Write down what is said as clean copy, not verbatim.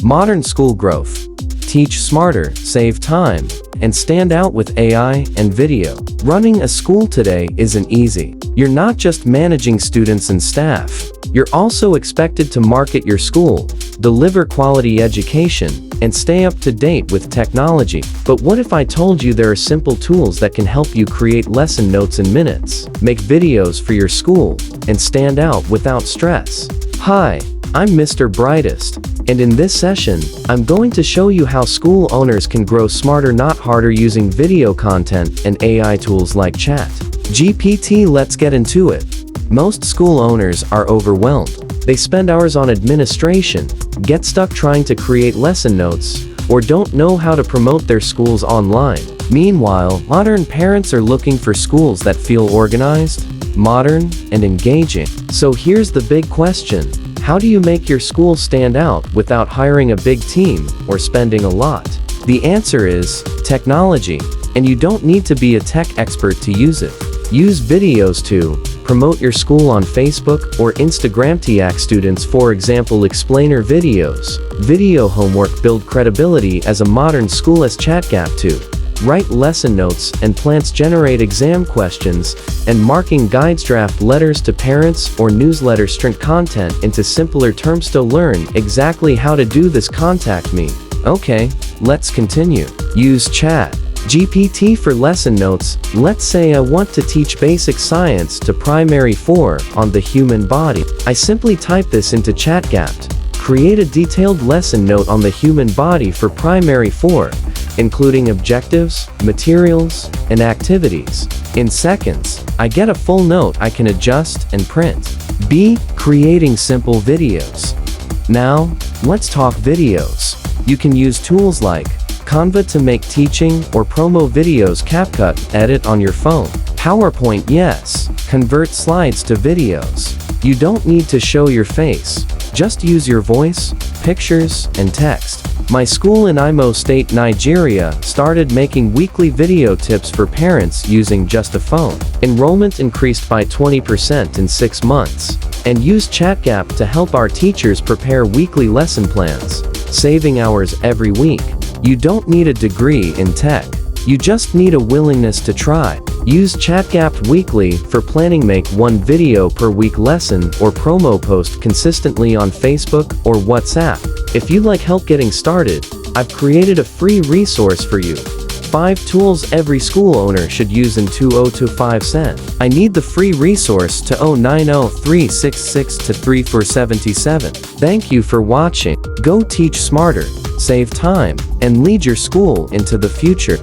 Modern school growth. Teach smarter, save time, and stand out with AI and video. Running a school today isn't easy. You're not just managing students and staff. You're also expected to market your school, deliver quality education, and stay up to date with technology. But what if I told you there are simple tools that can help you create lesson notes in minutes, make videos for your school, and stand out without stress? Hi, I'm Mr. Brightest, and in this session, I'm going to show you how school owners can grow smarter not harder using video content and AI tools like ChatGPT. Let's get into it. Most school owners are overwhelmed. They spend hours on administration, get stuck trying to create lesson notes, or don't know how to promote their schools online. Meanwhile, modern parents are looking for schools that feel organized, modern, and engaging. So here's the big question. How do you make your school stand out without hiring a big team or spending a lot? The answer is technology, and you don't need to be a tech expert to use it. Use videos to promote your school on Facebook or Instagram. TX students, for example, explainer videos. Video homework. Build credibility as a modern school as ChatGPT. Write lesson notes and plans. Generate exam questions and marking guides. Draft letters to parents or newsletters. Shrink content into simpler terms. To learn exactly how to do this, contact me. Okay, let's continue. Use ChatGPT for lesson notes. Let's say I want to teach basic science to primary 4 on the human body. I simply type this into ChatGPT. Create a detailed lesson note on the human body for primary 4, including objectives, materials, and activities. In seconds, I get a full note I can adjust and print. B. Creating simple videos. Now, let's talk videos. You can use tools like Canva to make teaching or promo videos. CapCut, edit on your phone. PowerPoint, yes. Convert slides to videos. You don't need to show your face. Just use your voice, pictures, and text. My school in Imo State, Nigeria, started making weekly video tips for parents using just a phone. Enrollment increased by 20% in 6 months. And used ChatGPT to help our teachers prepare weekly lesson plans, saving hours every week. You don't need a degree in tech. You just need a willingness to try. Use ChatGPT weekly for planning. Make 1 video per week lesson or promo post consistently on Facebook or WhatsApp. If you'd like help getting started, I've created a free resource for you. 5 tools every school owner should use in 2025. Send. I need the free resource to 090366-3477. Thank you for watching. Go teach smarter, save time, and lead your school into the future.